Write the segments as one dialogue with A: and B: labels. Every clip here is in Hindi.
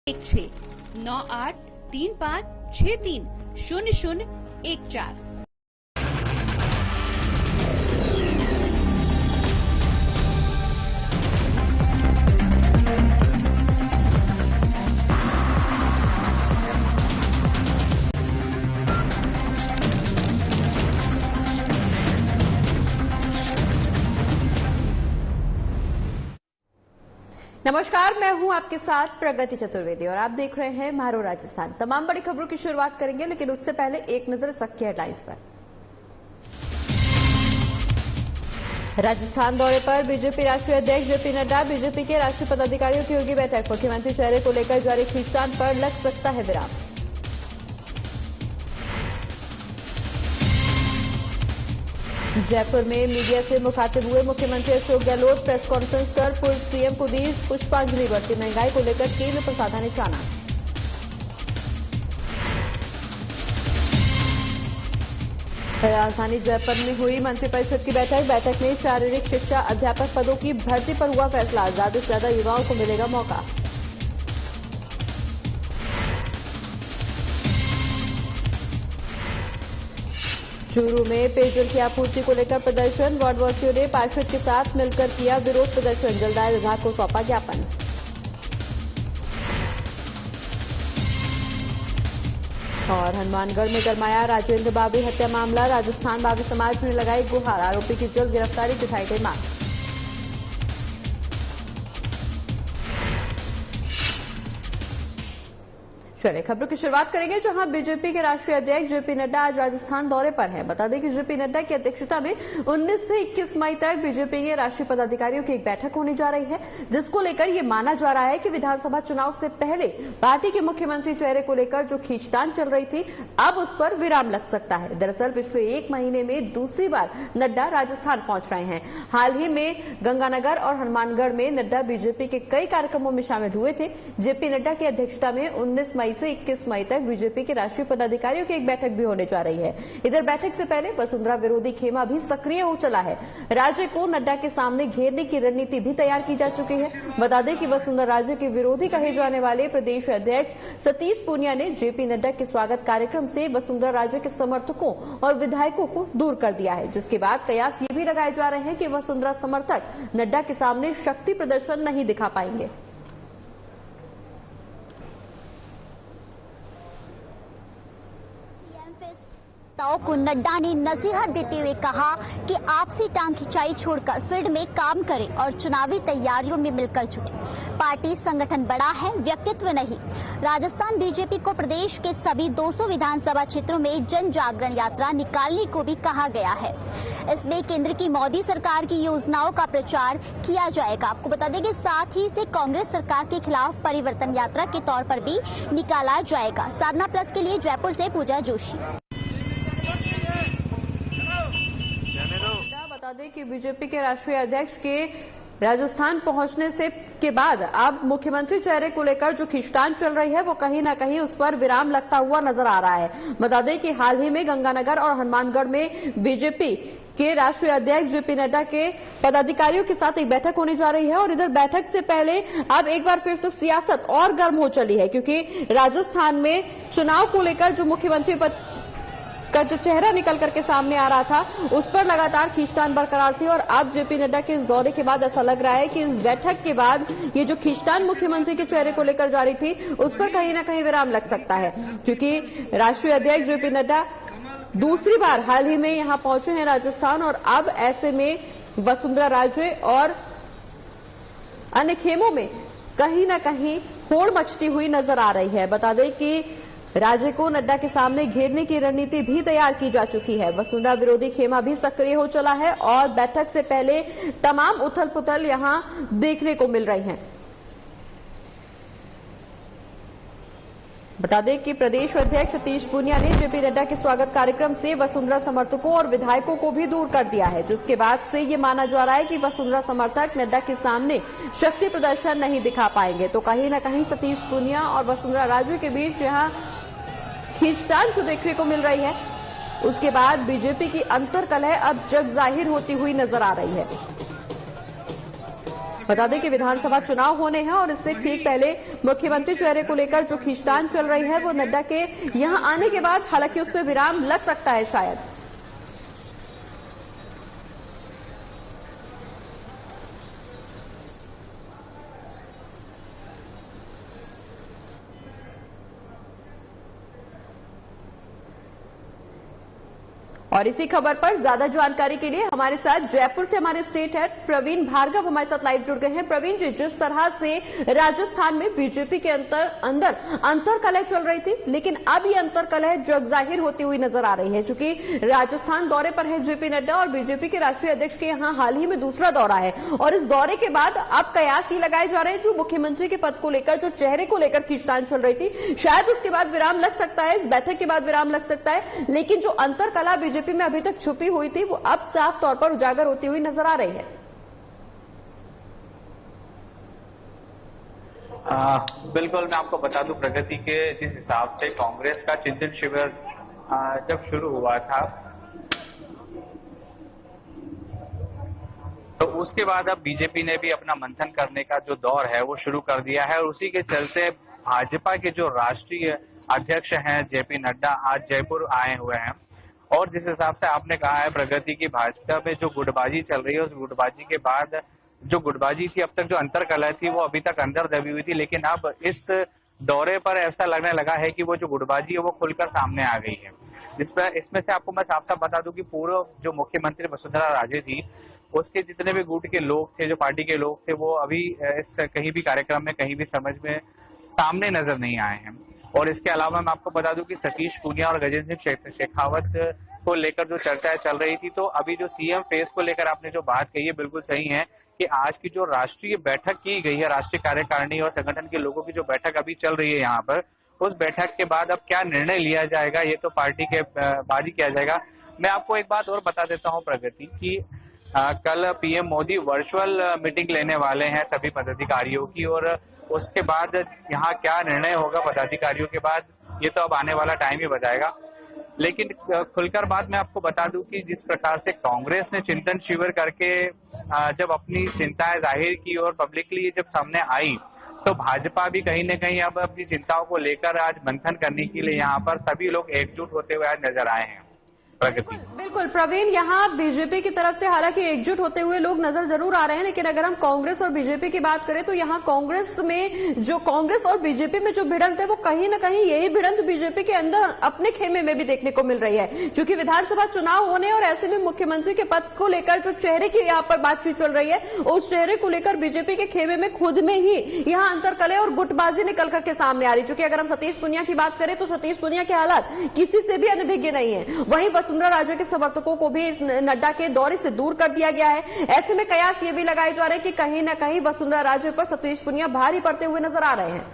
A: 9835630014।
B: नमस्कार, मैं हूं आपके साथ प्रगति चतुर्वेदी और आप देख रहे हैं मारो राजस्थान। तमाम बड़ी खबरों की शुरुआत करेंगे, लेकिन उससे पहले एक नजर इस वक्त की हेडलाइंस पर। राजस्थान दौरे पर बीजेपी राष्ट्रीय अध्यक्ष जेपी नड्डा, बीजेपी के राष्ट्रीय पदाधिकारियों की होगी बैठक। मुख्यमंत्री चेहरे को लेकर जारी खींचतान पर लग सकता है विराम। जयपुर में मीडिया से मुखातिब हुए मुख्यमंत्री अशोक गहलोत, प्रेस कॉन्फ्रेंस कर पूर्व सीएम को दी पुष्पांजलि। बढ़ती महंगाई को लेकर केंद्र पर साधा निशाना। राजधानी जयपुर में हुई मंत्रिपरिषद की बैठक में शारीरिक शिक्षा अध्यापक पदों की भर्ती पर हुआ फैसला। ज्यादा से ज्यादा युवाओं को मिलेगा मौका। चूरू में पेयजल की आपूर्ति को लेकर प्रदर्शन। वार्डवासियों ने पार्षद के साथ मिलकर किया विरोध प्रदर्शन। जलदाय विभाग को सौंपा ज्ञापन। और हनुमानगढ़ में गरमाया राजेंद्र बाबी हत्या मामला। राजस्थान बाबी समाज ने लगाई गुहार। आरोपी की जल्द गिरफ्तारी की उठाई गई मांग। चलिए खबरों की शुरुआत करेंगे, जहां बीजेपी के राष्ट्रीय अध्यक्ष जेपी नड्डा आज राजस्थान दौरे पर हैं। बता दें कि जेपी नड्डा की अध्यक्षता में 19 से 21 मई तक बीजेपी के राष्ट्रीय पदाधिकारियों की एक बैठक होने जा रही है, जिसको लेकर ये माना जा रहा है कि विधानसभा चुनाव से पहले पार्टी के मुख्यमंत्री चेहरे को लेकर जो खींचतान चल रही थी, अब उस पर विराम लग सकता है। दरअसल पिछले एक महीने में दूसरी बार नड्डा राजस्थान पहुंच रहे हैं। हाल ही में गंगानगर और हनुमानगढ़ में नड्डा बीजेपी के कई कार्यक्रमों में शामिल हुए थे। जेपी नड्डा की अध्यक्षता में 19 मई से 21 मई तक बीजेपी के राष्ट्रीय पदाधिकारियों की एक बैठक भी होने जा रही है। इधर बैठक से पहले वसुंधरा विरोधी खेमा भी सक्रिय हो चला है। राज्य को नड्डा के सामने घेरने की रणनीति भी तैयार की जा चुकी है। बता दें कि वसुंधरा राज्य के विरोधी कहे जाने वाले प्रदेश अध्यक्ष सतीश पूनिया ने जेपी नड्डा के स्वागत कार्यक्रम से वसुंधरा राज्य के समर्थकों और विधायकों को दूर कर दिया है, जिसके बाद कयास ये भी लगाए जा रहे हैं कि वसुंधरा समर्थक नड्डा के सामने शक्ति प्रदर्शन नहीं दिखा पाएंगे।
C: को नड्डा ने नसीहत देते हुए कहा कि आपसी टांग खिंचाई छोड़कर फील्ड में काम करें और चुनावी तैयारियों में मिलकर जुटे। पार्टी संगठन बड़ा है, व्यक्तित्व नहीं। राजस्थान बीजेपी को प्रदेश के सभी 200 विधानसभा क्षेत्रों में जन जागरण यात्रा निकालने को भी कहा गया है। इसमें केंद्र की मोदी सरकार की योजनाओं का प्रचार किया जाएगा। आपको बता दें कि साथ ही इसे कांग्रेस सरकार के खिलाफ परिवर्तन यात्रा के तौर पर भी निकाला जाएगा। साधना प्लस के लिए जयपुर से पूजा जोशी।
B: बता दें कि बीजेपी के राष्ट्रीय अध्यक्ष के राजस्थान पहुंचने से के बाद अब मुख्यमंत्री चेहरे को लेकर जो खींचतान चल रही है, वो कहीं ना कहीं उस पर विराम लगता हुआ नजर आ रहा है। बता दें कि हाल ही में गंगानगर और हनुमानगढ़ में बीजेपी के राष्ट्रीय अध्यक्ष जेपी नड्डा के पदाधिकारियों के साथ एक बैठक होने जा रही है। और इधर बैठक से पहले अब एक बार फिर से सियासत और गर्म हो चली है, क्योंकि राजस्थान में चुनाव को लेकर जो मुख्यमंत्री पद का जो चेहरा निकल करके सामने आ रहा था, उस पर लगातार खींचतान बरकरार थी। और अब जेपी नड्डा के इस दौरे के बाद ऐसा लग रहा है कि इस बैठक के बाद ये जो खींचतान मुख्यमंत्री के चेहरे को लेकर जारी थी, उस पर कहीं ना कहीं विराम लग सकता है, क्योंकि राष्ट्रीय अध्यक्ष जेपी नड्डा दूसरी बार हाल ही में यहां पहुंचे हैं राजस्थान। और अब ऐसे में वसुंधरा राजे और अन्य खेमों में कहीं ना कहीं होड़ मचती हुई नजर आ रही है। बता दें कि राज्य को नड्डा के सामने घेरने की रणनीति भी तैयार की जा चुकी है। वसुंधरा विरोधी खेमा भी सक्रिय हो चला है और बैठक से पहले तमाम उथल पुथल यहां देखने को मिल रही है। बता दें कि प्रदेश अध्यक्ष सतीश पूनिया ने जेपी नड्डा के स्वागत कार्यक्रम से वसुंधरा समर्थकों और विधायकों को भी दूर कर दिया है, जिसके बाद से ये माना जा रहा है कि वसुंधरा समर्थक नड्डा के सामने शक्ति प्रदर्शन नहीं दिखा पाएंगे। तो कहीं न कहीं सतीश पूनिया और वसुंधरा राजे के बीच यहां खींचतान जो देखने को मिल रही है, उसके बाद बीजेपी की अंतर्कलह अब जग जाहिर होती हुई नजर आ रही है। बता दें कि विधानसभा चुनाव होने हैं और इससे ठीक पहले मुख्यमंत्री चेहरे को लेकर जो खींचतान चल रही है वो नड्डा के यहां आने के बाद हालांकि उस पर विराम लग सकता है शायद। और इसी खबर पर ज्यादा जानकारी के लिए हमारे साथ जयपुर से हमारे स्टेट हेड प्रवीण भार्गव हमारे साथ लाइव जुड़ गए हैं। प्रवीण जी, जिस तरह से राजस्थान में बीजेपी के अंदर अंतरकलह चल रही थी, लेकिन अब ये अंतरकलह जग जाहिर होती हुई नजर आ रही है, क्योंकि राजस्थान दौरे पर है जेपी नड्डा और बीजेपी के राष्ट्रीय अध्यक्ष के यहाँ हाल ही में दूसरा दौरा है और इस दौरे के बाद अब कयास ये लगाए जा रहे हैं जो मुख्यमंत्री के पद को लेकर, जो चेहरे को लेकर खींचतान चल रही थी, शायद उसके बाद विराम लग सकता है, इस बैठक के बाद विराम लग सकता है, लेकिन जो अंतरकलह बीजेपी में अभी तक छुपी हुई थी वो अब साफ तौर पर उजागर होती हुई नजर आ रही है।
A: बिल्कुल, मैं आपको बता दूं प्रगति के जिस हिसाब से कांग्रेस का चिंतन शिविर जब शुरू हुआ था तो उसके बाद अब बीजेपी ने भी अपना मंथन करने का जो दौर है वो शुरू कर दिया है और उसी के चलते भाजपा के जो राष्ट्रीय अध्यक्ष हैं जेपी नड्डा आज जयपुर आए हुए हैं और जिस हिसाब से आपने कहा है प्रगति की भाजपा में जो गुटबाजी चल रही है उस गुटबाजी के बाद जो गुटबाजी थी, अब तक जो अंतरकलह थी वो अभी तक अंदर दबी हुई थी, लेकिन अब इस दौरे पर ऐसा लगने लगा है कि वो जो गुटबाजी है वो खुलकर सामने आ गई है। इसमें से आपको मैं साफ साफ बता दूं कि पूर्व जो मुख्यमंत्री वसुंधरा राजे थी उसके जितने भी गुट के लोग थे, जो पार्टी के लोग थे, वो अभी इस कहीं भी कार्यक्रम में कहीं भी समझ में सामने नजर नहीं आए हैं। और इसके अलावा मैं आपको बता दूं कि सतीश पूनिया और गजेंद्र सिंह शेखावत को लेकर जो चर्चाएं चल रही थी, तो अभी जो सीएम फेस को लेकर आपने जो बात कही है बिल्कुल सही है कि आज की जो राष्ट्रीय बैठक की गई है, राष्ट्रीय कार्यकारिणी और संगठन के लोगों की जो बैठक अभी चल रही है यहाँ पर, उस बैठक के बाद अब क्या निर्णय लिया जाएगा ये तो पार्टी के बाद ही किया जाएगा। मैं आपको एक बात और बता देता हूँ प्रगति की कल पीएम मोदी वर्चुअल मीटिंग लेने वाले हैं सभी पदाधिकारियों की और उसके बाद यहाँ क्या निर्णय होगा पदाधिकारियों के बाद ये तो अब आने वाला टाइम ही बताएगा। लेकिन खुलकर बात मैं आपको बता दूं कि जिस प्रकार से कांग्रेस ने चिंतन शिविर करके जब अपनी चिंताएं जाहिर की और पब्लिकली जब सामने आई, तो भाजपा भी कहीं न कहीं अब अपनी चिंताओं को लेकर आज मंथन करने के लिए यहाँ पर सभी लोग एकजुट होते हुए आज नजर आए हैं।
B: बिल्कुल प्रवीण, यहाँ बीजेपी की तरफ से हालांकि एकजुट होते हुए लोग नजर जरूर आ रहे हैं, लेकिन अगर हम कांग्रेस और बीजेपी की बात करें तो यहाँ कांग्रेस और बीजेपी में जो भिड़ंत है वो कहीं न कहीं यही भिड़ंत बीजेपी के अंदर अपने खेमे में भी देखने को मिल रही है, क्योंकि विधानसभा चुनाव होने और ऐसे में मुख्यमंत्री के पद को लेकर जो चेहरे की यहाँ पर बातचीत चल रही है उस चेहरे को लेकर बीजेपी के खेमे में खुद में ही यहाँ अंतरकलह और गुटबाजी निकल करके सामने आ रही। चूंकि अगर हम सतीश पूनिया की बात करें तो सतीश पूनिया के हालात किसी से भी अनभिज्ञ नहीं है, वहीं वसुंधरा राजे के समर्थकों को भी इस नड्डा के दौरे से दूर कर दिया गया है। ऐसे में कयास ये भी लगाए जा रहे हैं कि कहीं न कहीं वसुंधरा राजे पर सतीश पूनिया भारी पड़ते हुए नजर आ रहे हैं।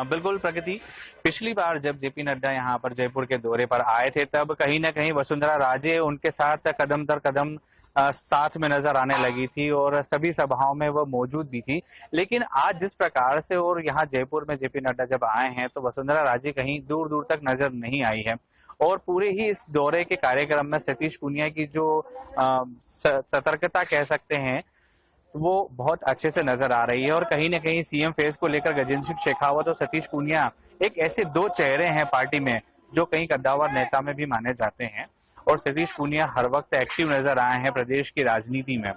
A: बिल्कुल प्रगति, पिछली बार जब जेपी नड्डा यहाँ पर जयपुर के दौरे पर आए थे तब कहीं न कहीं वसुंधरा राजे उनके साथ कदम दर कदम साथ में नजर आने लगी थी और सभी सभाओं में वो मौजूद भी थी। लेकिन आज जिस प्रकार से और यहाँ जयपुर में जेपी नड्डा जब आए हैं तो वसुंधरा राजे कहीं दूर दूर तक नजर नहीं आई है और पूरे ही इस दौरे के कार्यक्रम में सतीश पूनिया की जो सतर्कता कह सकते हैं वो बहुत अच्छे से नजर आ रही है और कहीं न कहीं सीएम फेस को लेकर गजेंद्र सिंह शेखावत और सतीश पूनिया एक ऐसे दो चेहरे हैं पार्टी में जो कहीं कद्दावर नेता में भी माने जाते हैं और सतीश पूनिया हर वक्त एक्टिव नजर आए हैं प्रदेश की राजनीति में।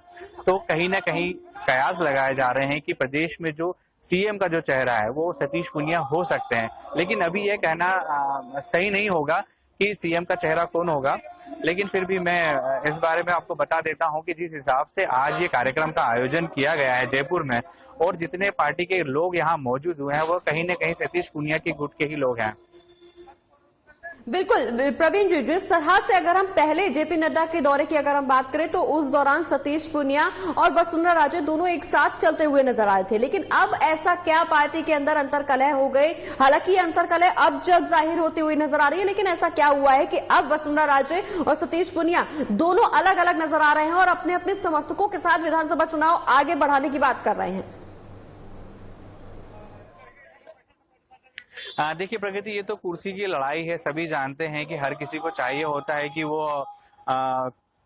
A: तो कहीं ना कहीं कयास लगाए जा रहे हैं कि प्रदेश में जो सीएम का जो चेहरा है वो सतीश पूनिया हो सकते हैं, लेकिन अभी ये कहना सही नहीं होगा कि सीएम का चेहरा कौन होगा। लेकिन फिर भी मैं इस बारे में आपको बता देता हूं कि जिस हिसाब से आज ये कार्यक्रम का आयोजन किया गया है जयपुर में और जितने पार्टी के लोग यहाँ मौजूद हुए हैं वो कहीं न कहीं सतीश पूनिया के गुट के ही लोग हैं।
B: बिल्कुल प्रवीण जी, जिस तरह से अगर हम पहले जेपी नड्डा के दौरे की अगर हम बात करें तो उस दौरान सतीश पूनिया और वसुंधरा राजे दोनों एक साथ चलते हुए नजर आए थे, लेकिन अब ऐसा क्या पार्टी के अंदर अंतरकलह हो गई? हालांकि ये अंतरकलह अब जग जाहिर होती हुई नजर आ रही है, लेकिन ऐसा क्या हुआ है कि अब वसुंधरा राजे और सतीश पूनिया दोनों अलग अलग नजर आ रहे हैं और अपने अपने समर्थकों के साथ विधानसभा चुनाव आगे बढ़ाने की बात कर रहे हैं?
A: देखिए प्रगति, ये तो कुर्सी की लड़ाई है। सभी जानते हैं कि हर किसी को चाहिए होता है कि वो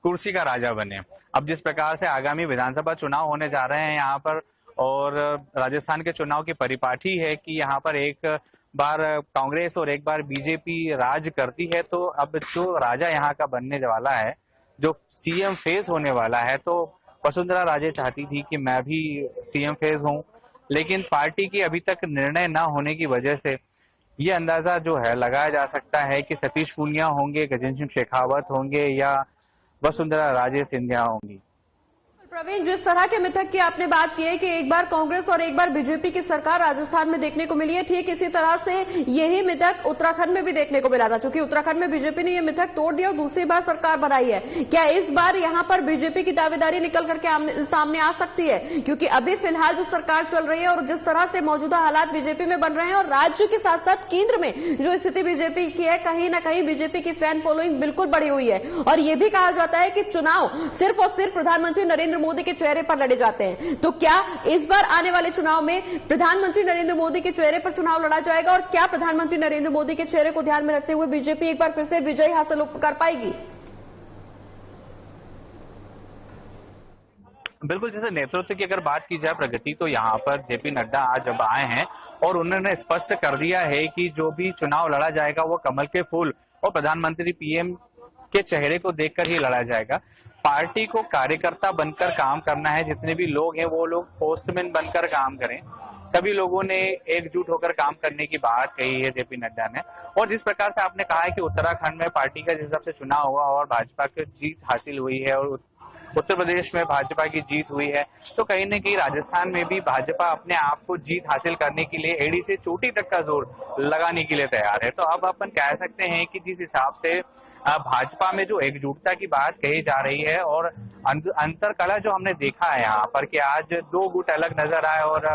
A: कुर्सी का राजा बने। अब जिस प्रकार से आगामी विधानसभा चुनाव होने जा रहे हैं यहाँ पर, और राजस्थान के चुनाव की परिपाटी है कि यहाँ पर एक बार कांग्रेस और एक बार बीजेपी राज करती है, तो अब जो राजा यहाँ का बनने वाला है, जो सीएम फेस होने वाला है, तो वसुंधरा राजे चाहती थी कि मैं भी सीएम फेस हूं, लेकिन पार्टी की अभी तक निर्णय न होने की वजह से ये अंदाजा जो है लगाया जा सकता है कि सतीश पूनिया होंगे, गजेंद्र सिंह शेखावत होंगे या वसुंधरा राजे सिंधिया होंगी।
B: प्रवीण, जिस तरह के मिथक की आपने बात की है कि एक बार कांग्रेस और एक बार बीजेपी की सरकार राजस्थान में देखने को मिली है, ठीक इसी तरह से यही मिथक उत्तराखंड में भी देखने को मिला था, क्योंकि उत्तराखंड में बीजेपी ने यह मिथक तोड़ दिया और दूसरी बार सरकार बनाई है। क्या इस बार यहां पर बीजेपी की दावेदारी निकल करके सामने आ सकती है? क्योंकि अभी फिलहाल जो सरकार चल रही है और जिस तरह से मौजूदा हालात बीजेपी में बन रहे हैं और राज्य के साथ साथ केंद्र में जो स्थिति बीजेपी की है, कहीं ना कहीं बीजेपी की फैन फॉलोइंग बिल्कुल बढ़ी हुई है। और यह भी कहा जाता है कि चुनाव सिर्फ और सिर्फ प्रधानमंत्री नरेंद्र मोदी के चेहरे पर लड़े जाते हैं। तो क्या इस बार आने वाले चुनाव में प्रधानमंत्री नरेंद्र मोदी के चेहरे पर चुनाव लड़ा जाएगा और क्या प्रधानमंत्री नरेंद्र मोदी के चेहरे को ध्यान में रखते हुए बीजेपी एक बार फिर से विजय हासिल कर पाएगी?
A: बिल्कुल, जैसे नेतृत्व की अगर बात की जाए प्रगति, तो यहाँ पर जेपी नड्डा आज अब आए हैं और उन्होंने स्पष्ट कर दिया है कि जो भी चुनाव लड़ा जाएगा वो कमल के फूल और प्रधानमंत्री पीएम के चेहरे को देखकर ही लड़ा जाएगा। पार्टी को कार्यकर्ता बनकर काम करना है, जितने भी लोग हैं वो लोग पोस्टमैन बनकर काम करें। सभी लोगों ने एकजुट होकर काम करने की बात कही है जेपी नड्डा ने। और जिस प्रकार से आपने कहा है कि उत्तराखंड में पार्टी का जिस हिसाब से चुनाव हुआ और भाजपा की जीत हासिल हुई है और उत्तर प्रदेश में भाजपा की जीत हुई है, तो कहीं न कहीं राजस्थान में भी भाजपा अपने आप को जीत हासिल करने के लिए एड़ी से चोटी तक का जोर लगाने के लिए तैयार है। तो अब अपन कह सकते हैं कि जिस हिसाब से भाजपा में जो एकजुटता की बात कही जा रही है और अंतर कला जो हमने देखा है यहाँ पर कि आज दो गुट अलग नजर आए और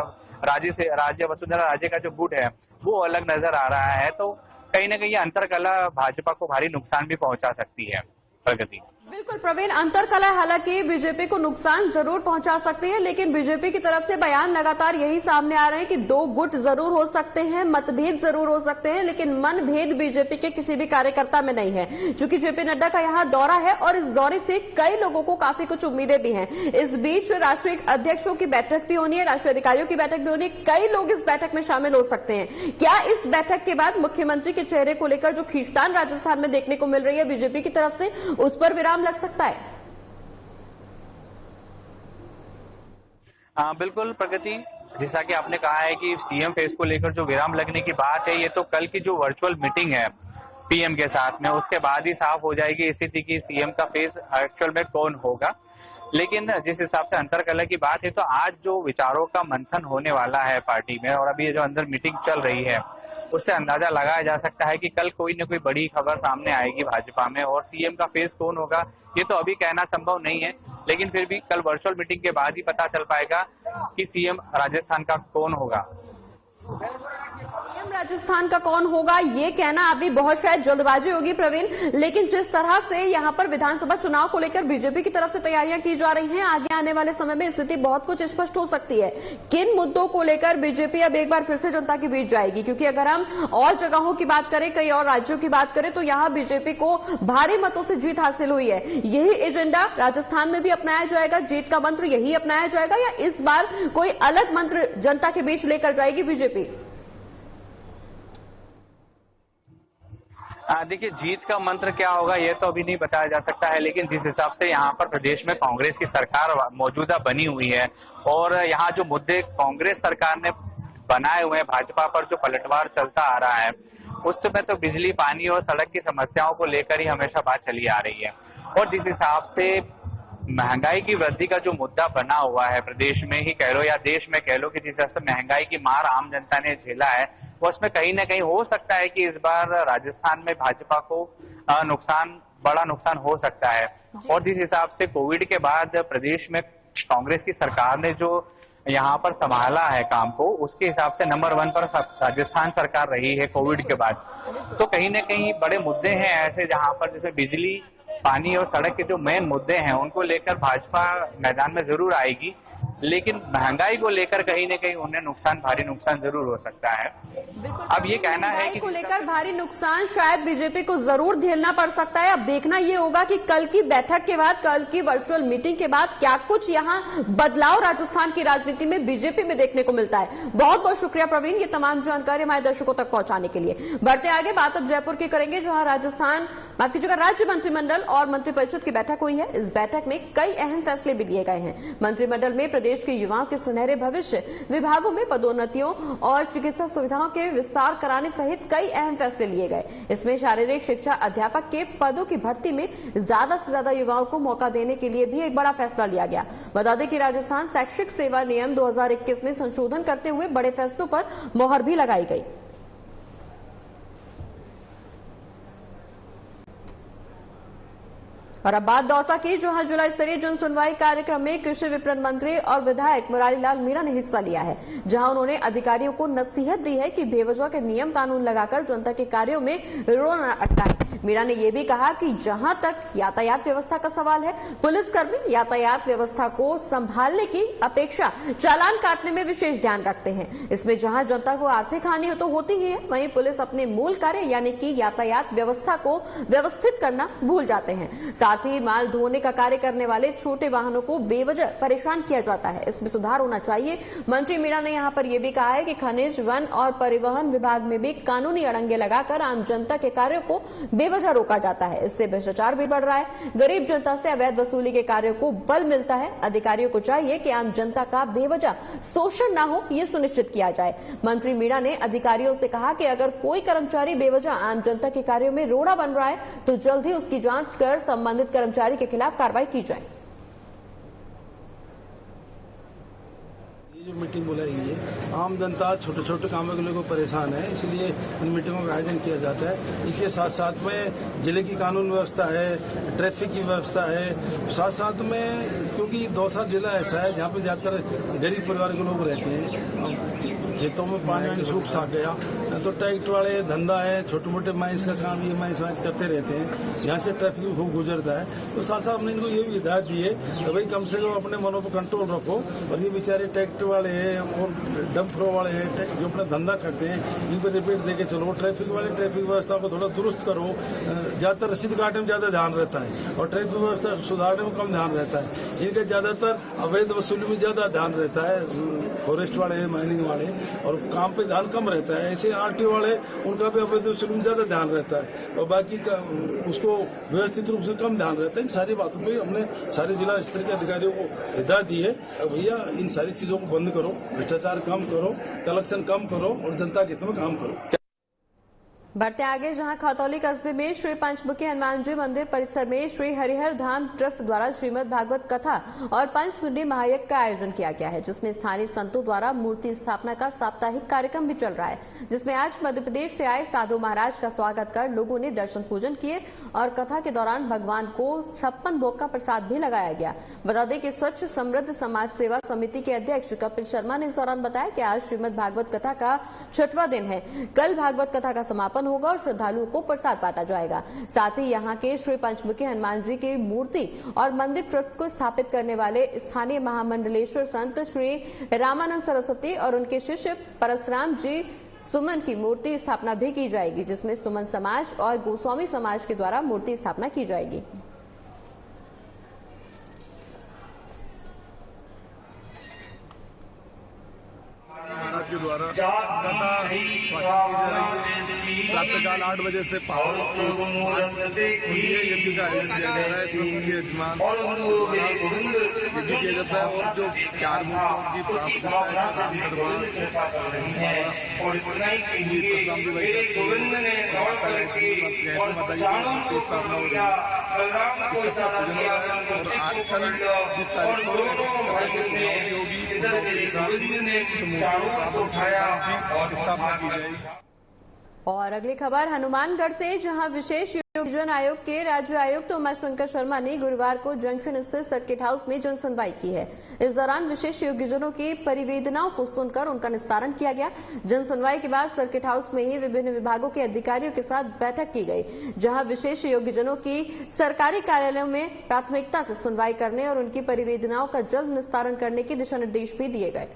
A: राज्य वसुंधरा राजे का जो गुट है वो अलग नजर आ रहा है, तो कहीं ना कहीं अंतर कला भाजपा को भारी नुकसान भी पहुंचा सकती है। प्रगति
B: बिल्कुल प्रवीण, अंतर कला हालांकि बीजेपी को नुकसान जरूर पहुंचा सकती है, लेकिन बीजेपी की तरफ से बयान लगातार यही सामने आ रहे हैं कि दो गुट जरूर हो सकते हैं, मतभेद जरूर हो सकते हैं, लेकिन मनभेद बीजेपी के किसी भी कार्यकर्ता में नहीं है। चूंकि जेपी नड्डा का यहाँ दौरा है और इस दौरे से कई लोगों को काफी कुछ उम्मीदें भी हैं। इस बीच राष्ट्रीय अध्यक्षों की बैठक भी होनी है, राष्ट्रीय अधिकारियों की बैठक भी होनी है, कई लोग इस बैठक में शामिल हो सकते हैं। क्या इस बैठक के बाद मुख्यमंत्री के चेहरे को लेकर जो खींचतान राजस्थान में देखने को मिल रही है बीजेपी की तरफ से, उस पर विराम लग सकता है?
A: बिल्कुल प्रगति, जैसा कि आपने कहा है कि सीएम फेस को लेकर जो विराम लगने की बात है, ये तो कल की जो वर्चुअल मीटिंग है पीएम के साथ में, उसके बाद ही साफ हो जाएगी स्थिति की सीएम का फेस एक्चुअल में कौन होगा। लेकिन जिस हिसाब से अंतर कला की बात है, तो आज जो विचारों का मंथन होने वाला है पार्टी में और अभी ये जो अंदर मीटिंग चल रही है, उससे अंदाजा लगाया जा सकता है कि कल कोई न कोई बड़ी खबर सामने आएगी भाजपा में। और सीएम का फेस कौन होगा ये तो अभी कहना संभव नहीं है, लेकिन फिर भी कल वर्चुअल मीटिंग के बाद ही पता चल पाएगा कि सीएम राजस्थान का कौन होगा।
B: सीएम राजस्थान का कौन होगा ये कहना अभी बहुत शायद जल्दबाजी होगी प्रवीण, लेकिन जिस तरह से यहाँ पर विधानसभा चुनाव को लेकर बीजेपी की तरफ से तैयारियां की जा रही हैं, आगे आने वाले समय में स्थिति बहुत कुछ स्पष्ट हो सकती है। किन मुद्दों को लेकर बीजेपी अब एक बार फिर से जनता के बीच जाएगी? क्योंकि अगर हम और जगहों की बात करें, कई और राज्यों की बात करें, तो यहाँ बीजेपी को भारी मतों से जीत हासिल हुई है। यही एजेंडा राजस्थान में भी अपनाया जाएगा, जीत का मंत्र यही अपनाया जाएगा, या इस बार कोई अलग मंत्र जनता के बीच लेकर जाएगी बीजेपी?
A: देखिए, जीत का मंत्र क्या होगा ये तो अभी नहीं बताया जा सकता है, लेकिन जिस हिसाब से यहाँ पर प्रदेश में कांग्रेस की सरकार मौजूदा बनी हुई है और यहाँ जो मुद्दे कांग्रेस सरकार ने बनाए हुए हैं भाजपा पर, जो पलटवार चलता आ रहा है, उस समय तो बिजली, पानी और सड़क की समस्याओं को लेकर ही हमेशा बात चली आ रही है। और जिस हिसाब से महंगाई की वृद्धि का जो मुद्दा बना हुआ है प्रदेश में ही कह लो या देश में कह लो, कि जिस हिसाब से महंगाई की मार आम जनता ने झेला है, वो उसमें कहीं ना कहीं हो सकता है कि इस बार राजस्थान में भाजपा को बड़ा नुकसान हो सकता है। और जिस हिसाब से कोविड के बाद प्रदेश में कांग्रेस की सरकार ने जो यहाँ पर संभाला है काम को, उसके हिसाब से नंबर 1 पर राजस्थान सरकार रही है कोविड के बाद। तो कहीं ना कहीं बड़े मुद्दे हैं ऐसे जहाँ पर जैसे बिजली, पानी और सड़क के जो मेन मुद्दे हैं, उनको लेकर भाजपा मैदान में जरूर आएगी। लेकिन महंगाई को लेकर कहीं न कहीं उन्हें भारी नुकसान जरूर हो सकता है।
B: बिल्कुल,
A: अब ये कहना है कि
B: को लेकर भारी नुकसान शायद बीजेपी को जरूर झेलना पड़ सकता है। अब देखना ये होगा कि कल की बैठक के बाद, कल की वर्चुअल मीटिंग के बाद क्या कुछ यहाँ बदलाव राजस्थान की राजनीति में बीजेपी में देखने को मिलता है। बहुत बहुत शुक्रिया प्रवीण, ये तमाम जानकारी हमारे दर्शकों तक पहुंचाने के लिए। बढ़ते आगे, बात अब जयपुर की करेंगे, जहां राज्य मंत्रिमंडल और मंत्रिपरिषद की बैठक हुई है। इस बैठक में कई अहम फैसले भी लिए गए हैं। मंत्रिमंडल में प्रदेश के युवाओं के सुनहरे भविष्य, विभागों में पदोन्नतियों और चिकित्सा सुविधाओं के विस्तार कराने सहित कई अहम फैसले लिए गए। इसमें शारीरिक शिक्षा अध्यापक के पदों की भर्ती में ज्यादा से ज्यादा युवाओं को मौका देने के लिए भी एक बड़ा फैसला लिया गया। बता दें कि राजस्थान शैक्षिक सेवा नियम 2021 में संशोधन करते हुए बड़े फैसलों पर मोहर भी लगाई गई। और अब बात दौसा की, जहां जिला स्तरीय जन सुनवाई कार्यक्रम में कृषि विपणन मंत्री और विधायक मुरारीलाल मीणा ने हिस्सा लिया है, जहां उन्होंने अधिकारियों को नसीहत दी है कि बेवजह के नियम कानून लगाकर जनता के कार्यों में रोड न अटकाएं। मीणा ने यह भी कहा कि जहां तक यातायात व्यवस्था का सवाल है, पुलिसकर्मी यातायात व्यवस्था को संभालने की अपेक्षा चालान काटने में विशेष ध्यान रखते हैं। इसमें जहां जनता को आर्थिक हानि तो होती ही है, वहीं पुलिस अपने मूल कार्य यानी कि यातायात व्यवस्था को व्यवस्थित करना भूल जाते हैं। साथ ही माल ढोने का कार्य करने वाले छोटे वाहनों को बेवजह परेशान किया जाता है, इसमें सुधार होना चाहिए। मंत्री मीणा ने यहां पर यह भी कहा है कि खनिज, वन और परिवहन विभाग में भी कानूनी अड़ंगे लगाकर आम जनता के कार्यों को बेवजह रोका जाता है। इससे भ्रष्टाचार भी बढ़ रहा है, गरीब जनता से अवैध वसूली के कार्यों को बल मिलता है। अधिकारियों को चाहिए कि आम जनता का बेवजह शोषण न हो, यह सुनिश्चित किया जाए। मंत्री मीणा ने अधिकारियों से कहा कि अगर कोई कर्मचारी बेवजह आम जनता के कार्यों में रोड़ा बन रहा है तो जल्द ही उसकी जांच कर संबंधित कर्मचारी के खिलाफ कार्रवाई की जाए।
D: जो मीटिंग बुलाई गई है, आम जनता छोटे छोटे कामों के लिए परेशान है, इसलिए इन मीटिंगों का आयोजन किया जाता है। इसके साथ साथ में जिले की कानून व्यवस्था है, ट्रैफिक की व्यवस्था है, साथ साथ में क्योंकि दौसा जिला ऐसा है जहाँ पे ज्यादातर गरीब परिवार के लोग रहते हैं, खेतों में पानी सूख सा गया तो ट्रैक्टर वाले धंधा है, छोटे मोटे माइंस का काम ये माइंस करते रहते हैं, यहाँ से ट्रैफिक भी खूब गुजरता है। तो साथ साथ हमने इनको ये भी हिदायत दी है कि भाई कम से कम अपने मनों पर कंट्रोल रखो। और ये बेचारे ट्रैक्टर वाले हैं और डंपरों वाले हैं जो अपना धंधा करते हैं, इन पर रिपीट देके चलो। ट्रैफिक वाले ट्रैफिक व्यवस्था को थोड़ा दुरुस्त करो। ज्यादातर रसीद काटने में ज्यादा ध्यान रहता है और ट्रैफिक व्यवस्था सुधारने में कम ध्यान रहता है। इनका ज्यादातर अवैध वसूली में ज्यादा ध्यान रहता है, फॉरेस्ट वाले, माइनिंग वाले, और काम पे ध्यान कम रहता है। ऐसे आरटीओ वाले, उनका भी अवैध वसूली में ज्यादा ध्यान रहता है और बाकी का उसको व्यवस्थित रूप से कम ध्यान रहता है। इन सारी बातों पे हमने सारे जिला स्तर के अधिकारियों को हिदायत दी है, भैया इन सारी चीजों को बंद करो, भ्रष्टाचार कम करो, कलेक्शन कम करो और जनता के हित में काम करो।
B: बढ़ते आगे, जहां खतौली कस्बे में श्री पंचमुखी हनुमान जी मंदिर परिसर में श्री हरिहर धाम ट्रस्ट द्वारा श्रीमद् भागवत कथा और पंचमुंडी महायज्ञ का आयोजन किया गया है, जिसमें स्थानीय संतों द्वारा मूर्ति स्थापना का साप्ताहिक कार्यक्रम भी चल रहा है, जिसमें आज मध्य प्रदेश से आए साधु महाराज का स्वागत कर लोगों ने दर्शन पूजन किए और कथा के दौरान भगवान को 56 भोग का प्रसाद भी लगाया गया। बता दें कि स्वच्छ समृद्ध समाज सेवा समिति के अध्यक्ष कपिल शर्मा ने इस दौरान बताया कि आज श्रीमद् भागवत कथा का 6वां दिन है। कल भागवत कथा का समापन होगा और श्रद्धालुओं को प्रसाद बांटा जाएगा। साथ ही यहाँ के श्री पंचमुखी हनुमान जी की मूर्ति और मंदिर ट्रस्ट को स्थापित करने वाले स्थानीय महामंडलेश्वर संत श्री रामानंद सरस्वती और उनके शिष्य परशुराम जी सुमन की मूर्ति स्थापना भी की जाएगी, जिसमें सुमन समाज और गोस्वामी समाज के द्वारा मूर्ति स्थापना की जाएगी।
E: महाराज के द्वारा प्रातःकाल 8 बजे से यज्ञ का आयोजन किया जा रहा है। मुख्य यजमान यज्ञ किया जाता है और जो 4 मूर्तियों की
B: और अगली खबर हनुमानगढ़ से, जहां विशेष योगजन आयोग के राज्य आयुक्त उमाशंकर शर्मा ने गुरुवार को जंक्शन स्थित सर्किट हाउस में जन सुनवाई की है। इस दौरान विशेष योग्यजनों की परिवेदनाओं को सुनकर उनका निस्तारण किया गया। जन सुनवाई के बाद सर्किट हाउस में ही विभिन्न विभागों के अधिकारियों के साथ बैठक की गई, जहां विशेष योग्यजनों की सरकारी कार्यालयों में प्राथमिकता से सुनवाई करने और उनकी परिवेदनाओं का जल्द निस्तारण करने के दिशा निर्देश भी दिए गए।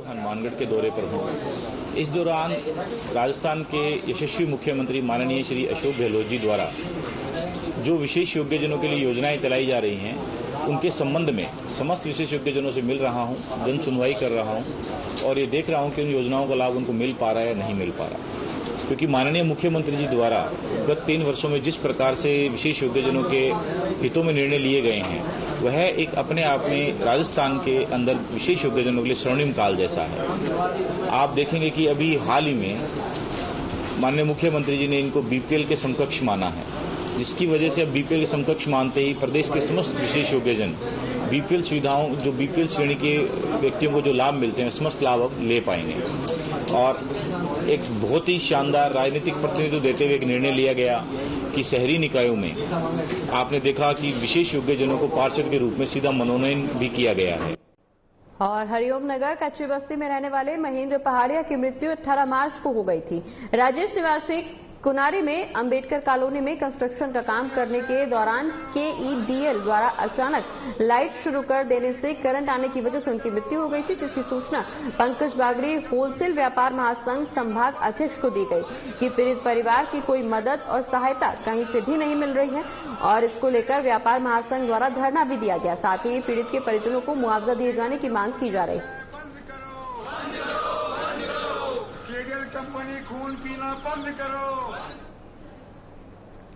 F: हनुमानगढ़ के दौरे पर हूँ। इस दौरान राजस्थान के यशस्वी मुख्यमंत्री माननीय श्री अशोक गहलोत जी द्वारा जो विशेष योग्यजनों के लिए योजनाएं चलाई जा रही हैं, उनके संबंध में समस्त विशेष योग्यजनों से मिल रहा हूँ, जन सुनवाई कर रहा हूँ और ये देख रहा हूँ कि उन योजनाओं का लाभ उनको मिल पा रहा है या नहीं मिल पा रहा। क्योंकि माननीय मुख्यमंत्री जी द्वारा गत 3 वर्षों में जिस प्रकार से विशेष योग्यजनों के हितों में निर्णय लिए गए हैं, वह एक अपने आप में राजस्थान के अंदर विशेष योग्यजनों के लिए स्वर्णिम काल जैसा है। आप देखेंगे कि अभी हाल ही में माननीय मुख्यमंत्री जी ने इनको बीपीएल के समकक्ष माना है, जिसकी वजह से अब बीपीएल के समकक्ष मानते ही प्रदेश के समस्त विशेष योग्यजन बीपीएल सुविधाओं, जो बीपीएल श्रेणी के व्यक्तियों को जो लाभ मिलते हैं, समस्त लाभ अब ले पाएंगे। और एक बहुत ही शानदार राजनीतिक प्रतिनिधित्व देते हुए एक निर्णय लिया गया कि शहरी निकायों में आपने देखा कि विशेष योग्यजनों को पार्षद के रूप में सीधा मनोनयन भी किया गया है।
B: और हरिओम नगर कच्ची बस्ती में रहने वाले महेंद्र पहाड़िया की मृत्यु 18 मार्च को हो गई थी। राजेश निवासी कुनारी में अंबेडकर कॉलोनी में कंस्ट्रक्शन का काम करने के दौरान KEDL द्वारा अचानक लाइट शुरू कर देने से करंट आने की वजह से उनकी मृत्यु हो गई थी, जिसकी सूचना पंकज बागड़ी होलसेल व्यापार महासंघ संभाग अध्यक्ष को दी गई कि पीड़ित परिवार की कोई मदद और सहायता कहीं से भी नहीं मिल रही है और इसको लेकर व्यापार महासंघ द्वारा धरना भी दिया गया। साथ ही पीड़ित के परिजनों को मुआवजा दिए जाने की मांग की जा रही।
E: कंपनी खून पीना बंद करो।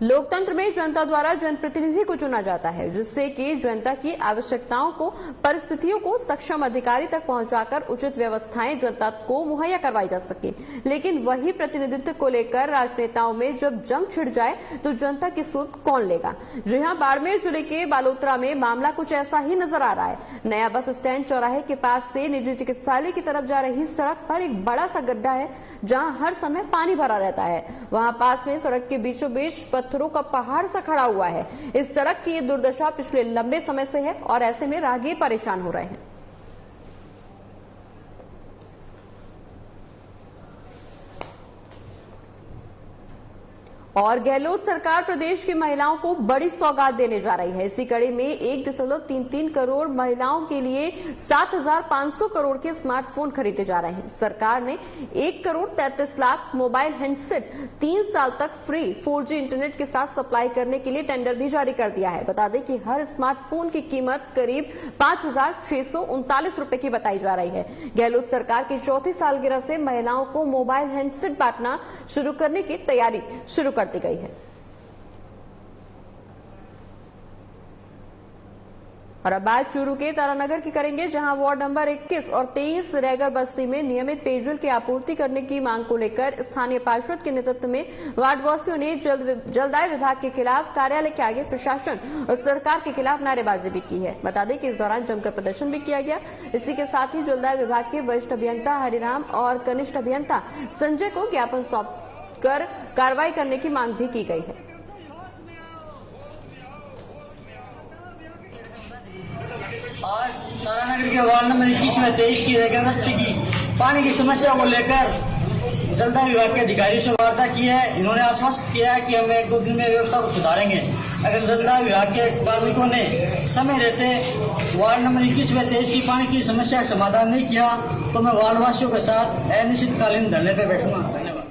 B: लोकतंत्र में जनता द्वारा जनप्रतिनिधि को चुना जाता है, जिससे कि जनता की आवश्यकताओं को, परिस्थितियों को सक्षम अधिकारी तक पहुंचाकर उचित व्यवस्थाएं जनता को मुहैया करवाई जा सके। लेकिन वही प्रतिनिधित्व को लेकर राजनेताओं में जब जंग छिड़ जाए तो जनता की सुध कौन लेगा। जी हां, बाड़मेर जिले के बालोतरा में मामला कुछ ऐसा ही नजर आ रहा है। नया बस स्टैंड चौराहे के पास से निजी चिकित्सालय की तरफ जा रही सड़क पर एक बड़ा सा गड्ढा है, जहां हर समय पानी भरा रहता है। वहां पास में सड़क के बीचों बीच पत्थरों का पहाड़ सा खड़ा हुआ है। इस सड़क की ये दुर्दशा पिछले लंबे समय से है और ऐसे में राहगीर परेशान हो रहे हैं। और गहलोत सरकार प्रदेश की महिलाओं को बड़ी सौगात देने जा रही है। इसी कड़ी में 1.33 करोड़ महिलाओं के लिए 7,500 करोड़ के स्मार्टफोन खरीदे जा रहे हैं। सरकार ने 1 करोड़ 33 लाख मोबाइल हैंडसेट 3 साल तक फ्री 4G इंटरनेट के साथ सप्लाई करने के लिए टेंडर भी जारी कर दिया है। बता दें कि हर स्मार्टफोन की कीमत करीब 5,639 रुपए की बताई जा रही है। गहलोत सरकार की चौथी सालगिरह से महिलाओं को मोबाइल हैंडसेट बांटना शुरू करने की तैयारी शुरू कर दी गई है। और अब बात चूरू के तारानगर की करेंगे, जहां वार्ड नंबर 21 और 23 रैगर बस्ती में नियमित पेयजल की आपूर्ति करने की मांग को लेकर स्थानीय पार्षद के नेतृत्व में वार्डवासियों ने जलदाय विभाग के खिलाफ कार्यालय के आगे प्रशासन और सरकार के खिलाफ नारेबाजी भी की है। बता दें कि इस दौरान जमकर प्रदर्शन भी किया गया। इसी के साथ ही जलदाय विभाग के वरिष्ठ अभियंता हरिराम और कनिष्ठ अभियंता संजय को ज्ञापन सौंप कर कार्रवाई करने की मांग भी की गई है।
G: आज तारानगर के वार्ड नंबर 21 में 23 की रैगर बस्ती की पानी की समस्या को लेकर जलदाय विभाग के अधिकारियों से वार्ता की है। इन्होंने आश्वस्त किया है कि हम 1-2 दिन में व्यवस्था को सुधारेंगे। अगर जलदाय विभाग के कार्मिकों ने समय रहते वार्ड नंबर 21 में 23 की पानी की समस्या का समाधान नहीं किया तो मैं वार्डवासियों के साथ अनिश्चितकालीन धरने पर बैठूंगा। धन्यवाद।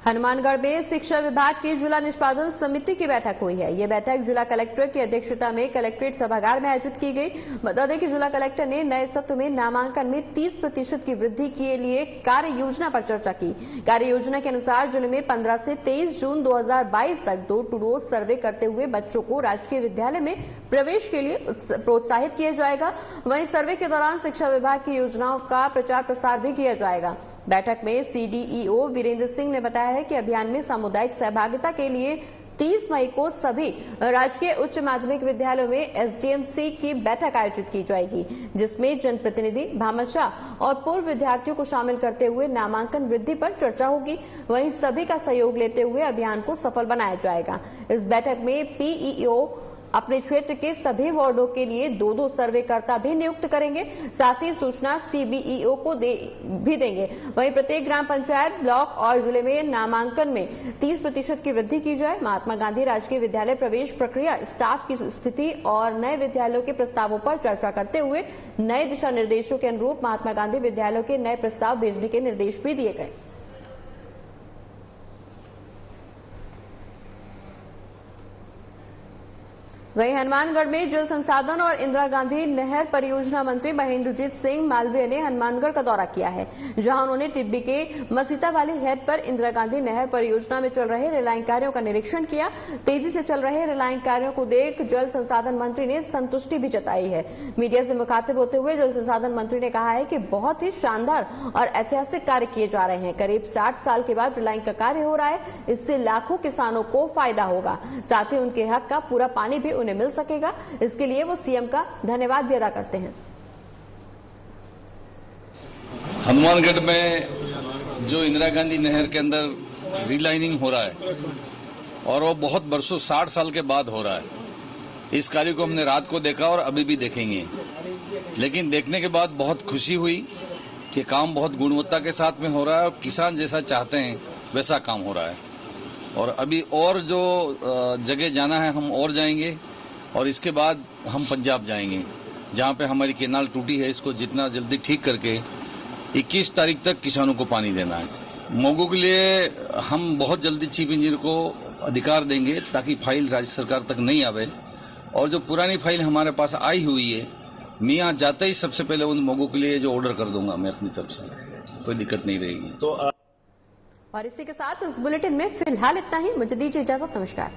B: हनुमानगढ़ में शिक्षा विभाग की जिला निष्पादन समिति की बैठक हुई है। यह बैठक जिला कलेक्टर की अध्यक्षता में कलेक्ट्रेट सभागार में आयोजित की गई। बता दें कि जिला कलेक्टर ने नए सत्र में नामांकन में 30% की वृद्धि के लिए कार्य योजना पर चर्चा की। कार्य योजना के अनुसार जिले में 15 से 23 जून 2022 तक डोर टू डोर सर्वे करते हुए बच्चों को राजकीय विद्यालय में प्रवेश के लिए प्रोत्साहित किया जाएगा। वहीं सर्वे के दौरान शिक्षा विभाग की योजनाओं का प्रचार प्रसार भी किया जाएगा। बैठक में CDEO वीरेंद्र सिंह ने बताया है कि अभियान में सामुदायिक सहभागिता के लिए 30 मई को सभी राजकीय उच्च माध्यमिक विद्यालयों में एसडीएमसी की बैठक आयोजित की जाएगी, जिसमें जनप्रतिनिधि, भामाशाह और पूर्व विद्यार्थियों को शामिल करते हुए नामांकन वृद्धि पर चर्चा होगी। वहीं सभी का सहयोग लेते हुए अभियान को सफल बनाया जाएगा। इस बैठक में पीईओ अपने क्षेत्र के सभी वार्डों के लिए 2-2 सर्वेकर्ता भी नियुक्त करेंगे। साथ ही सूचना सीबीईओ को भी देंगे। वहीं प्रत्येक ग्राम पंचायत, ब्लॉक और जिले में नामांकन में 30% की वृद्धि की जाए। महात्मा गांधी राजकीय विद्यालय प्रवेश प्रक्रिया, स्टाफ की स्थिति और नए विद्यालयों के प्रस्तावों पर चर्चा करते हुए नए दिशा निर्देशों के अनुरूप महात्मा गांधी विद्यालयों के नए प्रस्ताव भेजने के निर्देश भी दिए गए। वहीं हनुमानगढ़ में जल संसाधन और इंदिरा गांधी नहर परियोजना मंत्री महेंद्रजीत सिंह मालवीय ने हनुमानगढ़ का दौरा किया है, जहां उन्होंने टिब्बी के मसीता वाली हेड पर इंदिरा गांधी नहर परियोजना में चल रहे रिलाइंग कार्यों का निरीक्षण किया। तेजी से चल रहे रिलाइंग कार्यों को देख जल संसाधन मंत्री ने संतुष्टि भी जताई है। मीडिया से मुखातिब होते हुए जल संसाधन मंत्री ने कहा है कि बहुत ही शानदार और ऐतिहासिक कार्य किए जा रहे हैं। करीब 60 साल के बाद रिलाइंग का कार्य हो रहा है, इससे लाखों किसानों को फायदा होगा। साथ ही उनके हक का पूरा पानी भी उन्हें मिल सकेगा। इसके लिए वो सीएम का धन्यवाद भी अदा करते हैं।
H: हनुमानगढ़ में जो इंदिरा गांधी नहर के अंदर रीलाइनिंग हो रहा है और वो बहुत बरसों 60 साल के बाद हो रहा है। इस कार्य को हमने रात को देखा और अभी भी देखेंगे, लेकिन देखने के बाद बहुत खुशी हुई कि काम बहुत गुणवत्ता के साथ में हो रहा है और किसान जैसा चाहते हैं वैसा काम हो रहा है। और अभी और जो जगह जाना है हम और जाएंगे और इसके बाद हम पंजाब जाएंगे, जहां पे हमारी केनाल टूटी है। इसको जितना जल्दी ठीक करके 21 तारीख तक किसानों को पानी देना है। मोगू के लिए हम बहुत जल्दी चीफ इंजीनियर को अधिकार देंगे ताकि फाइल राज्य सरकार तक नहीं आवे। और जो पुरानी फाइल हमारे पास आई हुई है, मैं यहाँ जाते ही सबसे पहले उन मोगू के लिए जो ऑर्डर कर दूंगा मैं अपनी तरफ से, कोई दिक्कत नहीं रहेगी।
B: और इसी के साथ इस बुलेटिन में फिलहाल इतना ही। मुझे दीजिए इजाजत। नमस्कार।